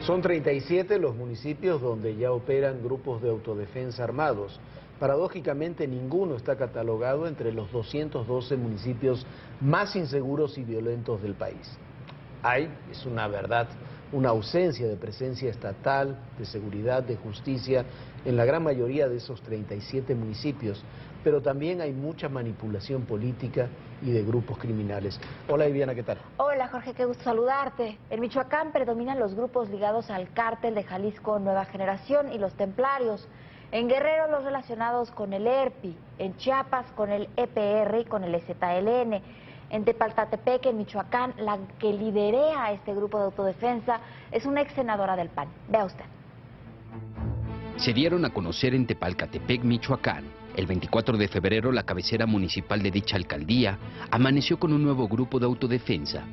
Son 37 los municipios donde ya operan grupos de autodefensa armados. Paradójicamente, ninguno está catalogado entre los 212 municipios más inseguros y violentos del país. Hay, es una verdad, una ausencia de presencia estatal, de seguridad, de justicia en la gran mayoría de esos 37 municipios, pero también hay mucha manipulación política y de grupos criminales. Hola Viviana, ¿qué tal? Hola Jorge, qué gusto saludarte. En Michoacán predominan los grupos ligados al cártel de Jalisco Nueva Generación y los templarios. En Guerrero los relacionados con el ERPI, en Chiapas con el EPR y con el EZLN. En Tepalcatepec, en Michoacán, la que liderea este grupo de autodefensa es una ex senadora del PAN. Vea usted. Se dieron a conocer en Tepalcatepec, Michoacán. El 24 de febrero, la cabecera municipal de dicha alcaldía amaneció con un nuevo grupo de autodefensa.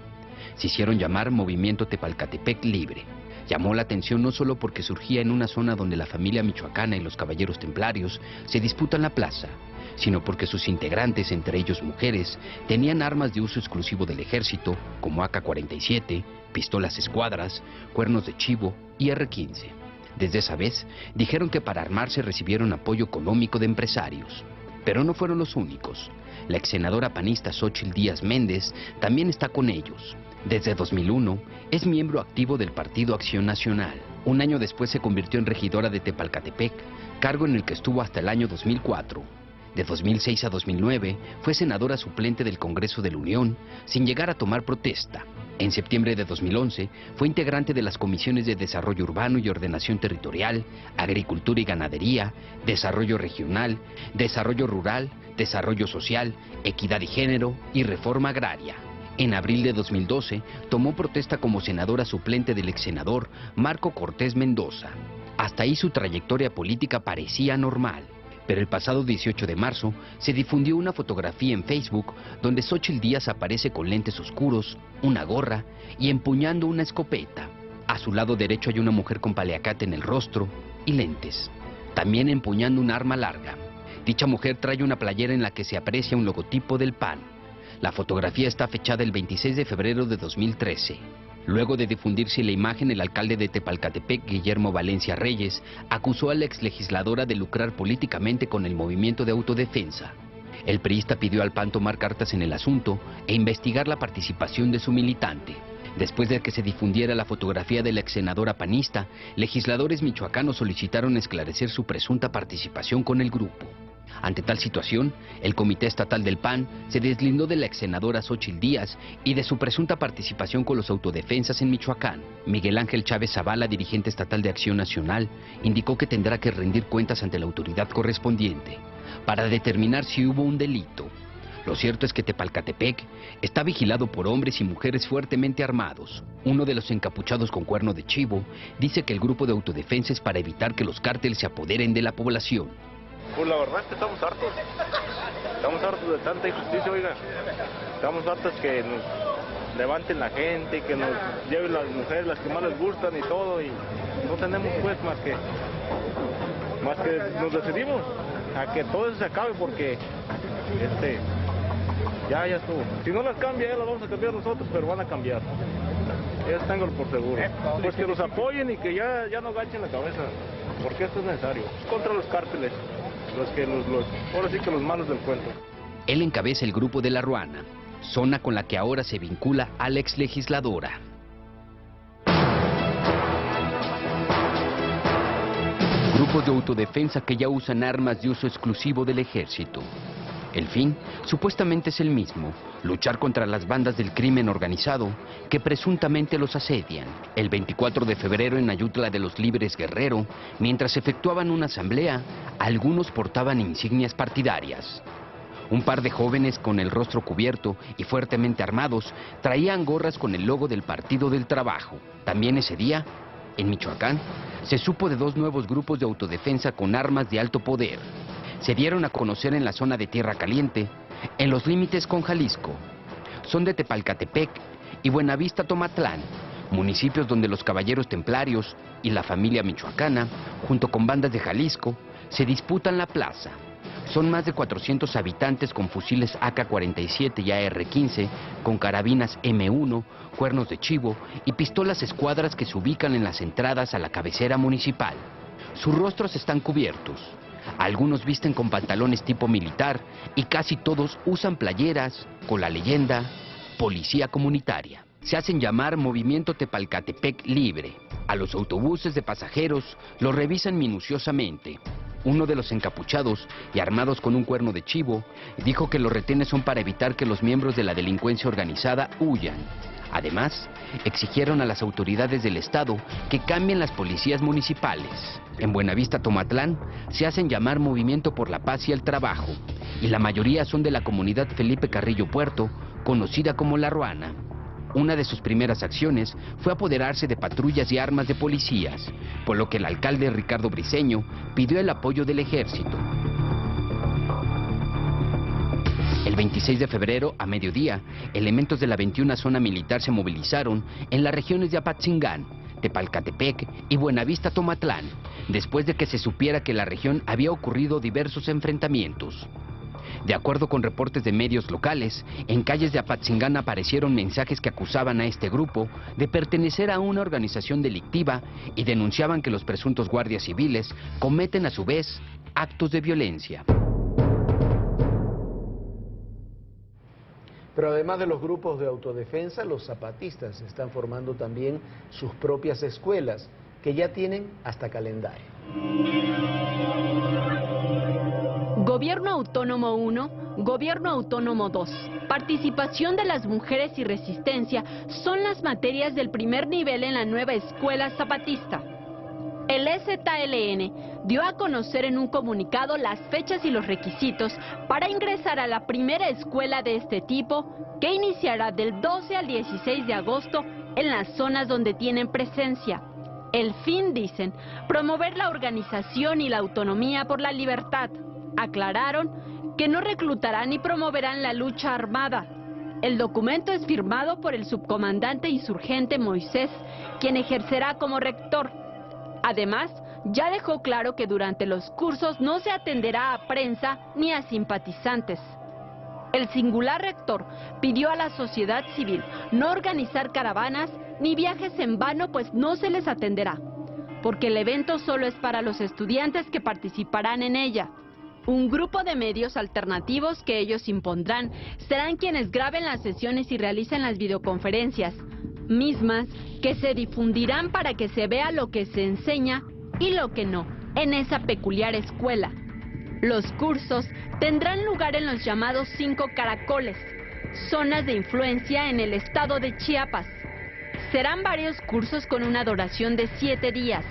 Se hicieron llamar Movimiento Tepalcatepec Libre. Llamó la atención no solo porque surgía en una zona donde la familia michoacana y los caballeros templarios se disputan la plaza, sino porque sus integrantes, entre ellos mujeres, tenían armas de uso exclusivo del ejército, como AK-47, pistolas escuadras, cuernos de chivo y R-15. Desde esa vez, dijeron que para armarse recibieron apoyo económico de empresarios. Pero no fueron los únicos. La ex senadora panista Xóchitl Díaz Méndez también está con ellos. Desde 2001, es miembro activo del Partido Acción Nacional. Un año después se convirtió en regidora de Tepalcatepec, cargo en el que estuvo hasta el año 2004. De 2006 a 2009, fue senadora suplente del Congreso de la Unión, sin llegar a tomar protesta. En septiembre de 2011, fue integrante de las comisiones de Desarrollo Urbano y Ordenación Territorial, Agricultura y Ganadería, Desarrollo Regional, Desarrollo Rural, Desarrollo Social, Equidad y Género y Reforma Agraria. En abril de 2012, tomó protesta como senadora suplente del ex senador Marco Cortés Mendoza. Hasta ahí su trayectoria política parecía normal. Pero el pasado 18 de marzo se difundió una fotografía en Facebook donde Xóchitl Díaz aparece con lentes oscuros, una gorra y empuñando una escopeta. A su lado derecho hay una mujer con paliacate en el rostro y lentes, también empuñando un arma larga. Dicha mujer trae una playera en la que se aprecia un logotipo del PAN. La fotografía está fechada el 26 de febrero de 2013. Luego de difundirse la imagen, el alcalde de Tepalcatepec, Guillermo Valencia Reyes, acusó a la exlegisladora de lucrar políticamente con el movimiento de autodefensa. El priista pidió al PAN tomar cartas en el asunto e investigar la participación de su militante. Después de que se difundiera la fotografía de la ex senadora panista, legisladores michoacanos solicitaron esclarecer su presunta participación con el grupo. Ante tal situación, el Comité Estatal del PAN se deslindó de la ex senadora Xóchitl Díaz y de su presunta participación con los autodefensas en Michoacán. Miguel Ángel Chávez Zavala, dirigente estatal de Acción Nacional, indicó que tendrá que rendir cuentas ante la autoridad correspondiente para determinar si hubo un delito. Lo cierto es que Tepalcatepec está vigilado por hombres y mujeres fuertemente armados. Uno de los encapuchados con cuerno de chivo dice que el grupo de autodefensa es para evitar que los cárteles se apoderen de la población. Pues la verdad es que estamos hartos de tanta injusticia, oiga. Estamos hartos que nos levanten la gente, que nos lleven las mujeres, las que más les gustan y todo, y no tenemos pues más que nos decidimos a que todo eso se acabe porque ya estuvo. Si no las cambia, ya las vamos a cambiar nosotros, pero van a cambiar. Eso tengo por seguro. Pues que nos apoyen y que ya no agachen la cabeza, porque esto es necesario. Contra los cárteles. Ahora sí que los malos del cuento. Él encabeza el grupo de La Ruana, zona con la que ahora se vincula a la exlegisladora. Grupos de autodefensa que ya usan armas de uso exclusivo del ejército. El fin, supuestamente es el mismo, luchar contra las bandas del crimen organizado que presuntamente los asedian. El 24 de febrero en Ayutla de los Libres Guerrero, mientras efectuaban una asamblea, algunos portaban insignias partidarias. Un par de jóvenes con el rostro cubierto y fuertemente armados traían gorras con el logo del Partido del Trabajo. También ese día, en Michoacán, se supo de dos nuevos grupos de autodefensa con armas de alto poder. Se dieron a conocer en la zona de Tierra Caliente, en los límites con Jalisco. Son de Tepalcatepec y Buenavista Tomatlán, municipios donde los caballeros templarios y la familia michoacana, junto con bandas de Jalisco, se disputan la plaza. Son más de 400 habitantes con fusiles AK-47 y AR-15, con carabinas M1, cuernos de chivo y pistolas escuadras que se ubican en las entradas a la cabecera municipal. Sus rostros están cubiertos. Algunos visten con pantalones tipo militar y casi todos usan playeras con la leyenda Policía Comunitaria. Se hacen llamar Movimiento Tepalcatepec Libre. A los autobuses de pasajeros los revisan minuciosamente. Uno de los encapuchados y armados con un cuerno de chivo dijo que los retenes son para evitar que los miembros de la delincuencia organizada huyan. Además, exigieron a las autoridades del estado que cambien las policías municipales. En Buenavista, Tomatlán, se hacen llamar Movimiento por la Paz y el Trabajo, y la mayoría son de la comunidad Felipe Carrillo Puerto, conocida como La Ruana. Una de sus primeras acciones fue apoderarse de patrullas y armas de policías, por lo que el alcalde Ricardo Briceño pidió el apoyo del ejército. El 26 de febrero, a mediodía, elementos de la 21 Zona Militar se movilizaron en las regiones de Apatzingán, Tepalcatepec y Buenavista, Tomatlán, después de que se supiera que en la región había ocurrido diversos enfrentamientos. De acuerdo con reportes de medios locales, en calles de Apatzingán aparecieron mensajes que acusaban a este grupo de pertenecer a una organización delictiva y denunciaban que los presuntos guardias civiles cometen a su vez actos de violencia. Pero además de los grupos de autodefensa, los zapatistas están formando también sus propias escuelas, que ya tienen hasta calendario. Gobierno Autónomo 1, Gobierno Autónomo 2. Participación de las mujeres y resistencia son las materias del primer nivel en la nueva escuela zapatista. El EZLN dio a conocer en un comunicado las fechas y los requisitos para ingresar a la primera escuela de este tipo, que iniciará del 12 al 16 de agosto en las zonas donde tienen presencia. El fin, dicen, promover la organización y la autonomía por la libertad. Aclararon que no reclutarán ni promoverán la lucha armada. El documento es firmado por el subcomandante insurgente Moisés, quien ejercerá como rector. Además, ya dejó claro que durante los cursos no se atenderá a prensa ni a simpatizantes. El singular rector pidió a la sociedad civil no organizar caravanas ni viajes en vano, pues no se les atenderá, porque el evento solo es para los estudiantes que participarán en ella. Un grupo de medios alternativos que ellos impondrán serán quienes graben las sesiones y realicen las videoconferencias, mismas que se difundirán para que se vea lo que se enseña y lo que no en esa peculiar escuela. Los cursos tendrán lugar en los llamados 5 caracoles, zonas de influencia en el estado de Chiapas. Serán varios cursos con una duración de 7 días.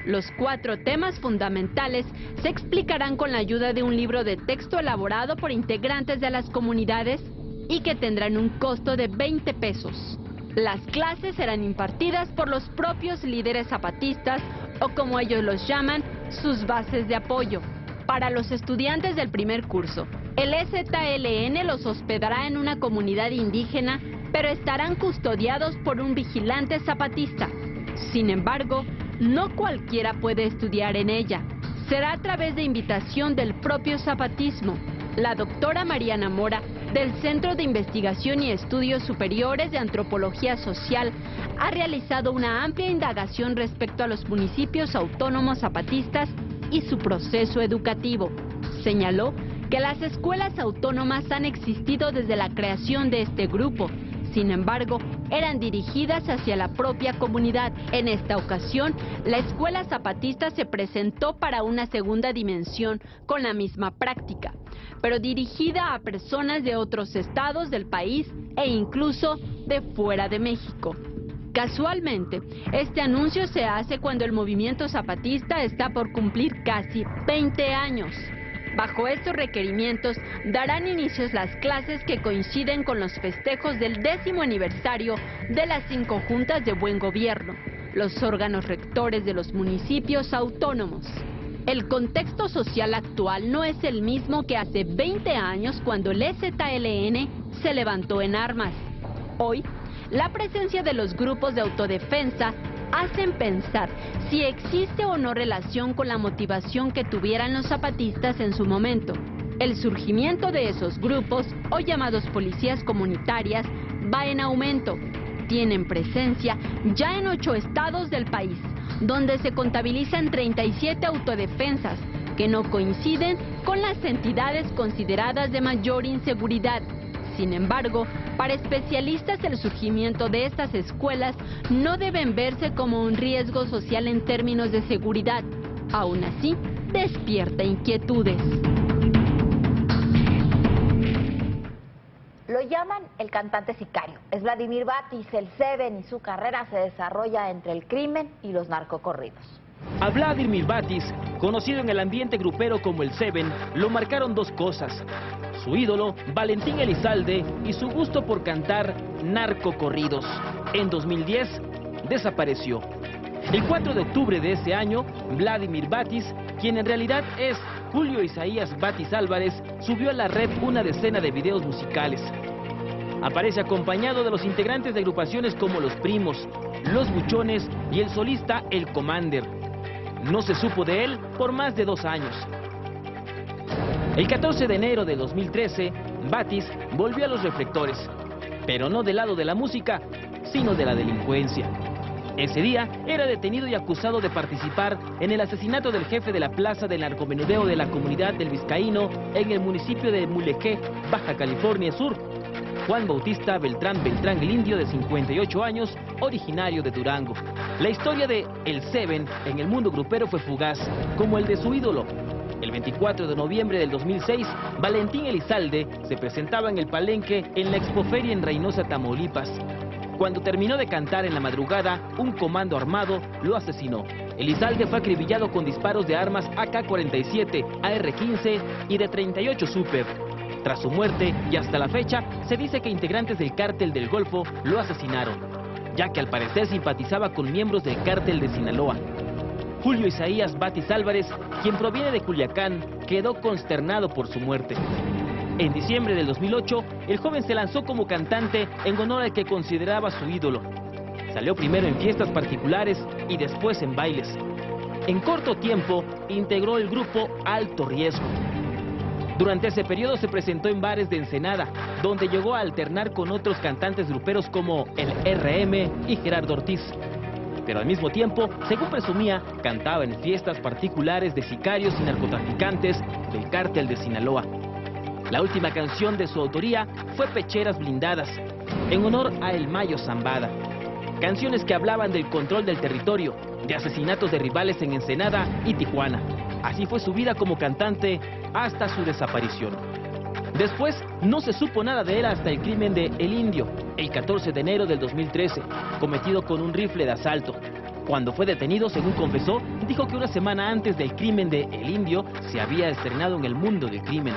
Los 4 temas fundamentales se explicarán con la ayuda de un libro de texto elaborado por integrantes de las comunidades y que tendrán un costo de 20 pesos. Las clases serán impartidas por los propios líderes zapatistas o, como ellos los llaman, sus bases de apoyo. Para los estudiantes del primer curso, el EZLN los hospedará en una comunidad indígena, pero estarán custodiados por un vigilante zapatista. Sin embargo, no cualquiera puede estudiar en ella. Será a través de invitación del propio zapatismo. La doctora Mariana Mora, del Centro de Investigación y Estudios Superiores de Antropología Social, ha realizado una amplia indagación respecto a los municipios autónomos zapatistas y su proceso educativo. Señaló que las escuelas autónomas han existido desde la creación de este grupo. Sin embargo, eran dirigidas hacia la propia comunidad. En esta ocasión, la escuela zapatista se presentó para una segunda dimensión con la misma práctica, pero dirigida a personas de otros estados del país e incluso de fuera de México. Casualmente, este anuncio se hace cuando el movimiento zapatista está por cumplir casi 20 años. Bajo estos requerimientos, darán inicios las clases que coinciden con los festejos del 10º aniversario de las 5 juntas de buen gobierno, los órganos rectores de los municipios autónomos. El contexto social actual no es el mismo que hace 20 años cuando el EZLN se levantó en armas. Hoy, la presencia de los grupos de autodefensa hacen pensar si existe o no relación con la motivación que tuvieran los zapatistas en su momento. El surgimiento de esos grupos, o llamados policías comunitarias, va en aumento. Tienen presencia ya en 8 estados del país, donde se contabilizan 37 autodefensas, que no coinciden con las entidades consideradas de mayor inseguridad. Sin embargo, para especialistas, el surgimiento de estas escuelas no deben verse como un riesgo social en términos de seguridad. Aún así, despierta inquietudes. Lo llaman el cantante sicario. Es Vladimir Batis, el Seven, y su carrera se desarrolla entre el crimen y los narcocorridos. A Vladimir Batis, conocido en el ambiente grupero como el Seven, lo marcaron 2 cosas: su ídolo, Valentín Elizalde, y su gusto por cantar narcocorridos. En 2010, desapareció. El 4 de octubre de ese año, Vladimir Batis, quien en realidad es Julio Isaías Batis Álvarez, subió a la red una decena de videos musicales. Aparece acompañado de los integrantes de agrupaciones como Los Primos, Los Buchones y el solista El Commander. No se supo de él por más de 2 años. El 14 de enero de 2013, Batis volvió a los reflectores, pero no del lado de la música, sino de la delincuencia. Ese día era detenido y acusado de participar en el asesinato del jefe de la plaza del narcomenudeo de la comunidad del Vizcaíno en el municipio de Mulegé, Baja California Sur, Juan Bautista Beltrán el Indio, de 58 años, originario de Durango. La historia de El Seven en el mundo grupero fue fugaz, como el de su ídolo. El 24 de noviembre del 2006, Valentín Elizalde se presentaba en el Palenque en la Expoferia en Reynosa, Tamaulipas. Cuando terminó de cantar en la madrugada, un comando armado lo asesinó. Elizalde fue acribillado con disparos de armas AK-47, AR-15 y de 38 Super. Tras su muerte, y hasta la fecha, se dice que integrantes del Cártel del Golfo lo asesinaron, ya que al parecer simpatizaba con miembros del Cártel de Sinaloa. Julio Isaías Batis Álvarez, quien proviene de Culiacán, quedó consternado por su muerte. En diciembre del 2008, el joven se lanzó como cantante en honor al que consideraba su ídolo. Salió primero en fiestas particulares y después en bailes. En corto tiempo, integró el grupo Alto Riesgo. Durante ese periodo se presentó en bares de Ensenada, donde llegó a alternar con otros cantantes gruperos como el RM y Gerardo Ortiz. Pero al mismo tiempo, según presumía, cantaba en fiestas particulares de sicarios y narcotraficantes del Cártel de Sinaloa. La última canción de su autoría fue Pecheras Blindadas, en honor a El Mayo Zambada. Canciones que hablaban del control del territorio, de asesinatos de rivales en Ensenada y Tijuana. Así fue su vida como cantante hasta su desaparición. Después, no se supo nada de él hasta el crimen de El Indio, el 14 de enero del 2013, cometido con un rifle de asalto. Cuando fue detenido, según confesó, dijo que una semana antes del crimen de El Indio se había estrenado en el mundo del crimen.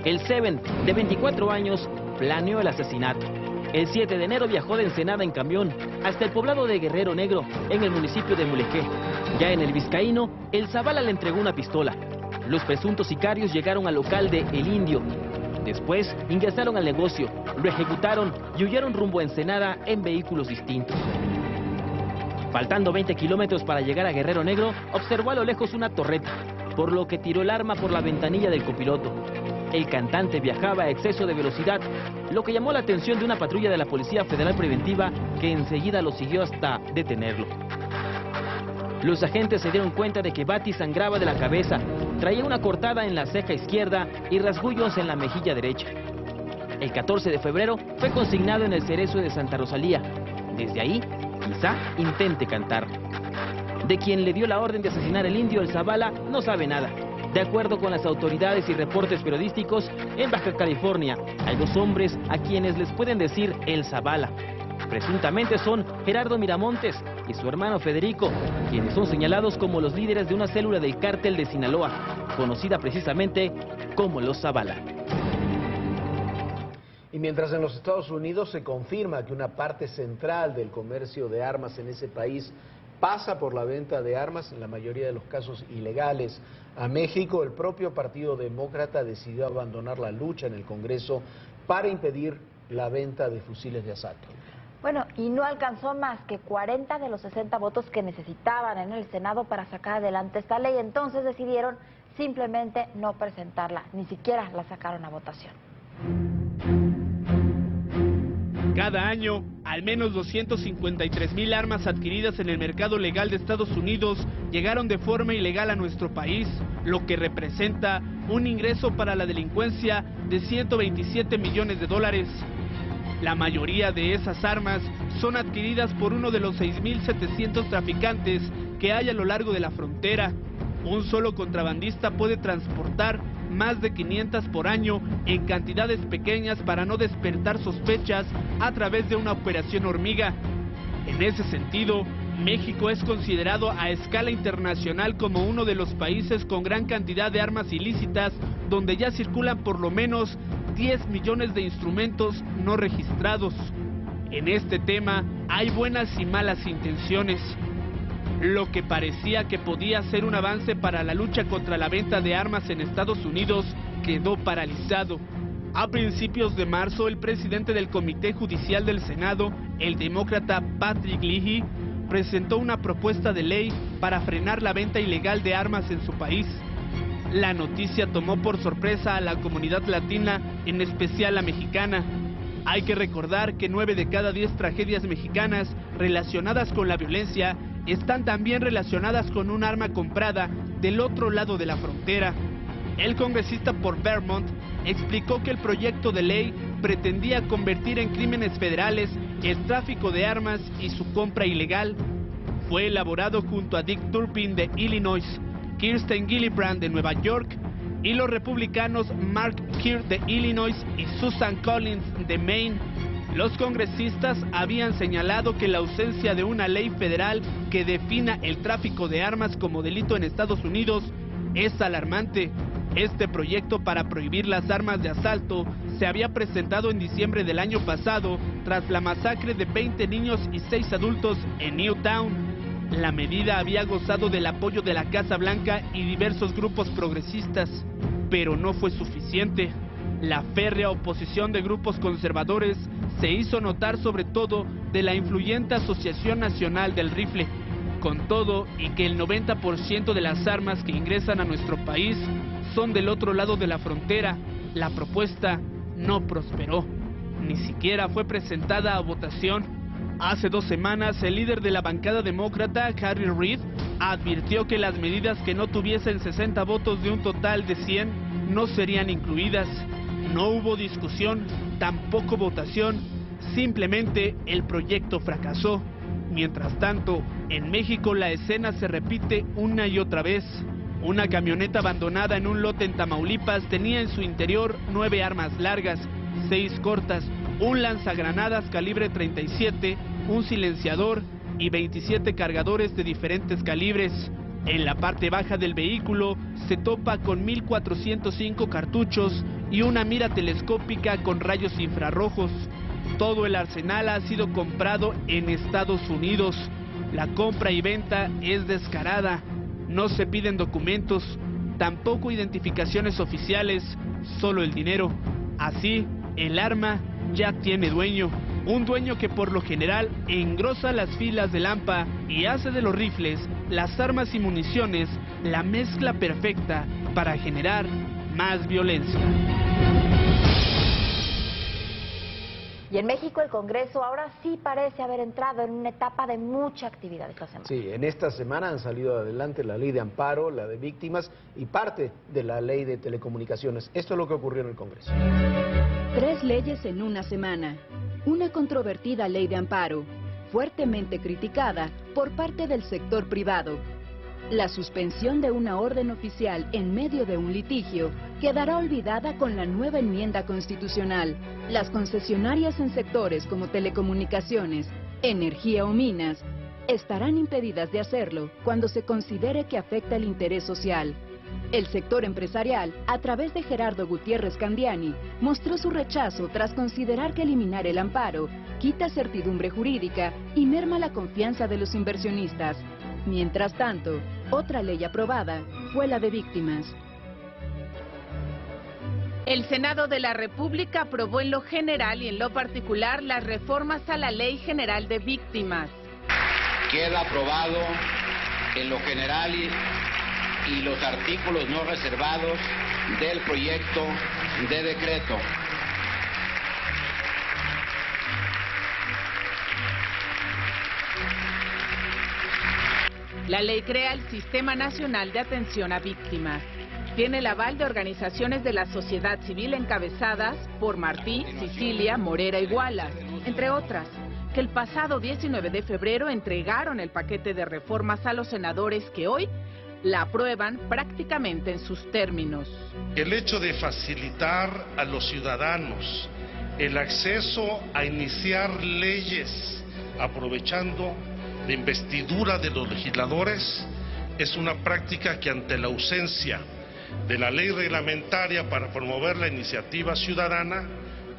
El Seven, de 24 años, planeó el asesinato. El 7 de enero viajó de Ensenada en camión hasta el poblado de Guerrero Negro, en el municipio de Mulegé. Ya en el Vizcaíno, el Zavala le entregó una pistola. Los presuntos sicarios llegaron al local de El Indio. Después ingresaron al negocio, lo ejecutaron y huyeron rumbo a Ensenada en vehículos distintos. Faltando 20 kilómetros para llegar a Guerrero Negro, observó a lo lejos una torreta, por lo que tiró el arma por la ventanilla del copiloto. El cantante viajaba a exceso de velocidad, lo que llamó la atención de una patrulla de la Policía Federal Preventiva, que enseguida lo siguió hasta detenerlo. Los agentes se dieron cuenta de que Batis sangraba de la cabeza, traía una cortada en la ceja izquierda y rasguños en la mejilla derecha. El 14 de febrero fue consignado en el Cerezo de Santa Rosalía. Desde ahí, quizá intente cantar. De quien le dio la orden de asesinar el Indio, el Zavala, no sabe nada. De acuerdo con las autoridades y reportes periodísticos, en Baja California hay 2 hombres a quienes les pueden decir el Zavala. Presuntamente son Gerardo Miramontes y su hermano Federico, quienes son señalados como los líderes de una célula del Cártel de Sinaloa, conocida precisamente como los Zavala. Y mientras en los Estados Unidos se confirma que una parte central del comercio de armas en ese país pasa por la venta de armas, en la mayoría de los casos ilegales, a México, el propio Partido Demócrata decidió abandonar la lucha en el Congreso para impedir la venta de fusiles de asalto. Bueno, y no alcanzó más que 40 de los 60 votos que necesitaban en el Senado para sacar adelante esta ley. Entonces decidieron simplemente no presentarla, ni siquiera la sacaron a votación. Cada año, al menos 253,000 armas adquiridas en el mercado legal de Estados Unidos llegaron de forma ilegal a nuestro país, lo que representa un ingreso para la delincuencia de 127 millones de dólares. La mayoría de esas armas son adquiridas por uno de los 6,700 traficantes que hay a lo largo de la frontera. Un solo contrabandista puede transportar más de 500 por año en cantidades pequeñas para no despertar sospechas a través de una operación hormiga. En ese sentido, México es considerado a escala internacional como uno de los países con gran cantidad de armas ilícitas, donde ya circulan por lo menos 10 millones de instrumentos no registrados. En este tema hay buenas y malas intenciones. Lo que parecía que podía ser un avance para la lucha contra la venta de armas en Estados Unidos quedó paralizado. A principios de marzo, el presidente del Comité Judicial del Senado, el demócrata Patrick Leahy, presentó una propuesta de ley para frenar la venta ilegal de armas en su país. La noticia tomó por sorpresa a la comunidad latina, en especial la mexicana. Hay que recordar que 9 de cada 10 tragedias mexicanas relacionadas con la violencia están también relacionadas con un arma comprada del otro lado de la frontera. El congresista por Vermont explicó que el proyecto de ley pretendía convertir en crímenes federales el tráfico de armas y su compra ilegal. Fue elaborado junto a Dick Turpin de Illinois, Kirsten Gillibrand de Nueva York y los republicanos Mark Kirk de Illinois y Susan Collins de Maine. Los congresistas habían señalado que la ausencia de una ley federal que defina el tráfico de armas como delito en Estados Unidos es alarmante. Este proyecto para prohibir las armas de asalto se había presentado en diciembre del año pasado tras la masacre de 20 niños y 6 adultos en Newtown. La medida había gozado del apoyo de la Casa Blanca y diversos grupos progresistas, pero no fue suficiente. La férrea oposición de grupos conservadores se hizo notar sobre todo de la influyente Asociación Nacional del Rifle. Con todo y que el 90% de las armas que ingresan a nuestro país son del otro lado de la frontera, la propuesta no prosperó. Ni siquiera fue presentada a votación. Hace 2 semanas, el líder de la bancada demócrata, Harry Reid, advirtió que las medidas que no tuviesen 60 votos de un total de 100 no serían incluidas. No hubo discusión, tampoco votación, simplemente el proyecto fracasó. Mientras tanto, en México la escena se repite una y otra vez. Una camioneta abandonada en un lote en Tamaulipas tenía en su interior 9 armas largas, 6 cortas, un lanzagranadas calibre 37, un silenciador y 27 cargadores de diferentes calibres. En la parte baja del vehículo se topa con 1,405 cartuchos y una mira telescópica con rayos infrarrojos. Todo el arsenal ha sido comprado en Estados Unidos. La compra y venta es descarada. No se piden documentos, tampoco identificaciones oficiales, solo el dinero. Así, el arma ya tiene dueño. Un dueño que por lo general engrosa las filas del AMPA y hace de los rifles, las armas y municiones la mezcla perfecta para generar más violencia. Y en México el Congreso ahora sí parece haber entrado en una etapa de mucha actividad esta semana. Sí, en esta semana han salido adelante la ley de amparo, la de víctimas y parte de la ley de telecomunicaciones. Esto es lo que ocurrió en el Congreso. 3 leyes en una semana. Una controvertida ley de amparo, fuertemente criticada por parte del sector privado. La suspensión de una orden oficial en medio de un litigio quedará olvidada con la nueva enmienda constitucional. Las concesionarias en sectores como telecomunicaciones, energía o minas estarán impedidas de hacerlo cuando se considere que afecta el interés social. El sector empresarial, a través de Gerardo Gutiérrez Candiani, mostró su rechazo tras considerar que eliminar el amparo quita certidumbre jurídica y merma la confianza de los inversionistas. Mientras tanto, otra ley aprobada fue la de víctimas. El Senado de la República aprobó en lo general y en lo particular las reformas a la Ley General de Víctimas. Queda aprobado en lo general y los artículos no reservados del proyecto de decreto. La ley crea el Sistema Nacional de Atención a Víctimas. Tiene el aval de organizaciones de la sociedad civil encabezadas por Martí, Sicilia, Morera y Wallace, entre otras, que el pasado 19 de febrero entregaron el paquete de reformas a los senadores que hoy la aprueban prácticamente en sus términos. El hecho de facilitar a los ciudadanos el acceso a iniciar leyes aprovechando la investidura de los legisladores es una práctica que ante la ausencia de la ley reglamentaria para promover la iniciativa ciudadana,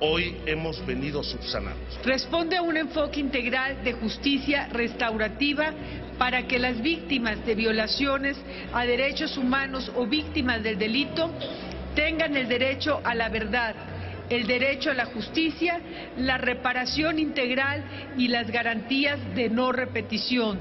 hoy hemos venido subsanando. Responde a un enfoque integral de justicia restaurativa para que las víctimas de violaciones a derechos humanos o víctimas del delito tengan el derecho a la verdad, el derecho a la justicia, la reparación integral y las garantías de no repetición.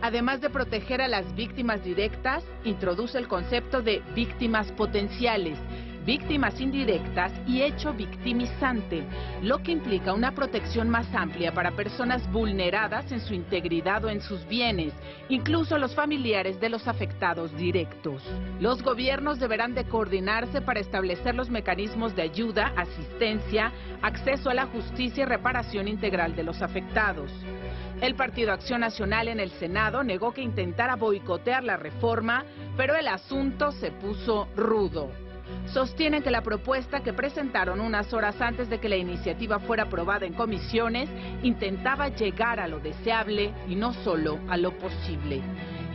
Además de proteger a las víctimas directas, introduce el concepto de víctimas potenciales, víctimas indirectas y hecho victimizante, lo que implica una protección más amplia para personas vulneradas en su integridad o en sus bienes, incluso los familiares de los afectados directos. Los gobiernos deberán de coordinarse para establecer los mecanismos de ayuda, asistencia, acceso a la justicia y reparación integral de los afectados. El Partido Acción Nacional en el Senado negó que intentara boicotear la reforma, pero el asunto se puso rudo. Sostienen que la propuesta que presentaron unas horas antes de que la iniciativa fuera aprobada en comisiones intentaba llegar a lo deseable y no solo a lo posible.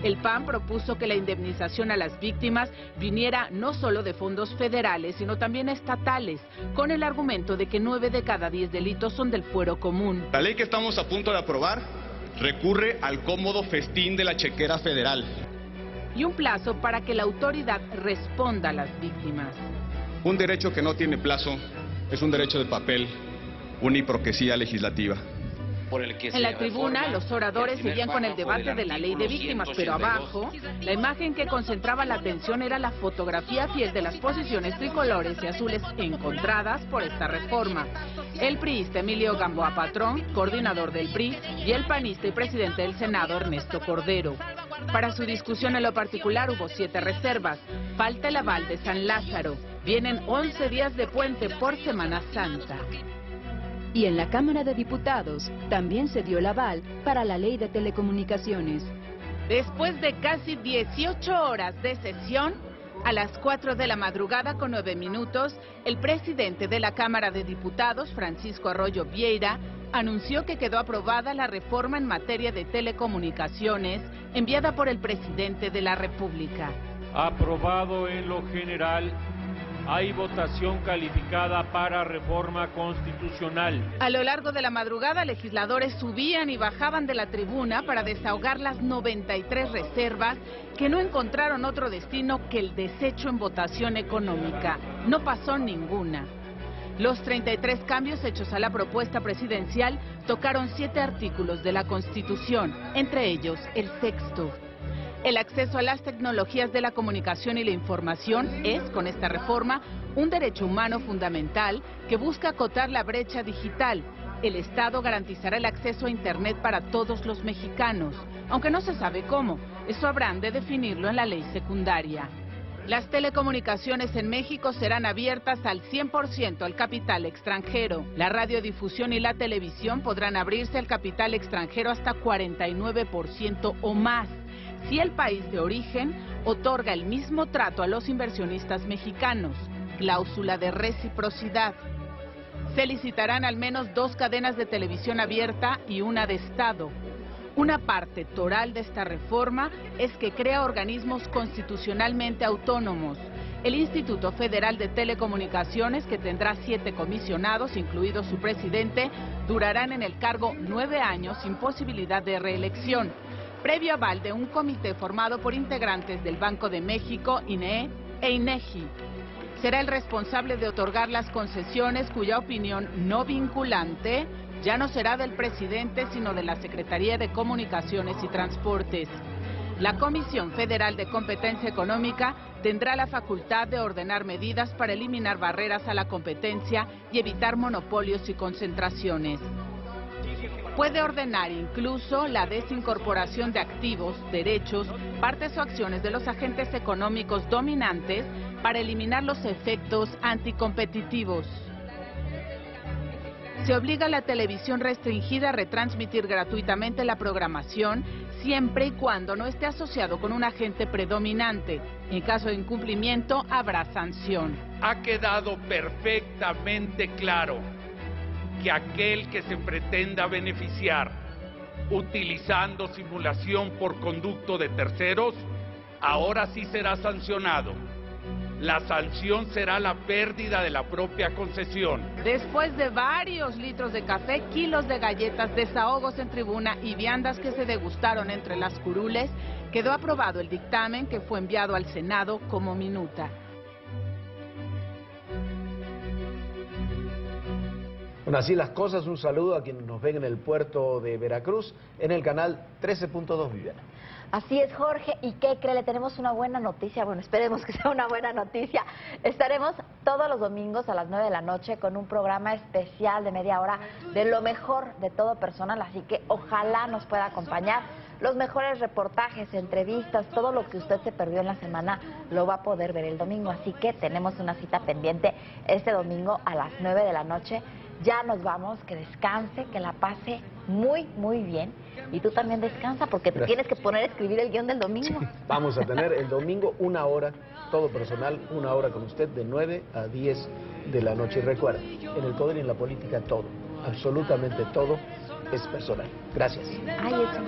El PAN propuso que la indemnización a las víctimas viniera no solo de fondos federales, sino también estatales, con el argumento de que 9 de cada 10 delitos son del fuero común. La ley que estamos a punto de aprobar recurre al cómodo festín de la chequera federal. Y un plazo para que la autoridad responda a las víctimas. Un derecho que no tiene plazo es un derecho de papel, una hipocresía legislativa. En la tribuna, los oradores seguían con el debate de la ley de víctimas, pero abajo, la imagen que concentraba la atención era la fotografía fiel de las posiciones tricolores y azules encontradas por esta reforma. El priista Emilio Gamboa Patrón, coordinador del PRI, y el panista y presidente del Senado, Ernesto Cordero. Para su discusión en lo particular hubo 7 reservas. Falta el aval de San Lázaro. Vienen 11 días de puente por Semana Santa. Y en la Cámara de Diputados también se dio el aval para la Ley de Telecomunicaciones. Después de casi 18 horas de sesión, a las 4 de la madrugada con 9 minutos, el presidente de la Cámara de Diputados, Francisco Arroyo Vieira, anunció que quedó aprobada la reforma en materia de telecomunicaciones enviada por el presidente de la República. Aprobado en lo general. Hay votación calificada para reforma constitucional. A lo largo de la madrugada, legisladores subían y bajaban de la tribuna para desahogar las 93 reservas que no encontraron otro destino que el desecho en votación económica. No pasó ninguna. Los 33 cambios hechos a la propuesta presidencial tocaron 7 artículos de la Constitución, entre ellos el 6º. El acceso a las tecnologías de la comunicación y la información es, con esta reforma, un derecho humano fundamental que busca acotar la brecha digital. El Estado garantizará el acceso a Internet para todos los mexicanos, aunque no se sabe cómo. Eso habrán de definirlo en la ley secundaria. Las telecomunicaciones en México serán abiertas al 100% al capital extranjero. La radiodifusión y la televisión podrán abrirse al capital extranjero hasta 49% o más, si el país de origen otorga el mismo trato a los inversionistas mexicanos, cláusula de reciprocidad. Se licitarán al menos 2 cadenas de televisión abierta y una de Estado. Una parte toral de esta reforma es que crea organismos constitucionalmente autónomos. El Instituto Federal de Telecomunicaciones, que tendrá 7 comisionados, incluido su presidente, durarán en el cargo 9 años sin posibilidad de reelección, previo aval de un comité formado por integrantes del Banco de México, INEE e INEGI. Será el responsable de otorgar las concesiones cuya opinión no vinculante ya no será del presidente, sino de la Secretaría de Comunicaciones y Transportes. La Comisión Federal de Competencia Económica tendrá la facultad de ordenar medidas para eliminar barreras a la competencia y evitar monopolios y concentraciones. Puede ordenar incluso la desincorporación de activos, derechos, partes o acciones de los agentes económicos dominantes para eliminar los efectos anticompetitivos. Se obliga a la televisión restringida a retransmitir gratuitamente la programación siempre y cuando no esté asociado con un agente predominante. En caso de incumplimiento, habrá sanción. Ha quedado perfectamente claro que aquel que se pretenda beneficiar utilizando simulación por conducto de terceros, ahora sí será sancionado. La sanción será la pérdida de la propia concesión. Después de varios litros de café, kilos de galletas, desahogos en tribuna y viandas que se degustaron entre las curules, quedó aprobado el dictamen que fue enviado al Senado como minuta. Bueno, así las cosas, un saludo a quienes nos ven en el puerto de Veracruz, en el canal 13.2 Viviana. Así es, Jorge, ¿y qué cree? Le tenemos una buena noticia, bueno, esperemos que sea una buena noticia. Estaremos todos los domingos a las 9 de la noche con un programa especial de media hora de lo mejor de todo personal, así que ojalá nos pueda acompañar. Los mejores reportajes, entrevistas, todo lo que usted se perdió en la semana lo va a poder ver el domingo, así que tenemos una cita pendiente este domingo a las 9 de la noche. Ya nos vamos, que descanse, que la pase muy, muy bien. Y tú también descansa porque te tienes que poner a escribir el guión del domingo. Sí, vamos a tener el domingo una hora, todo personal, una hora con usted de 9 a 10 de la noche. Y recuerda, en el poder y en la política todo, absolutamente todo es personal. Gracias. Ay, eso.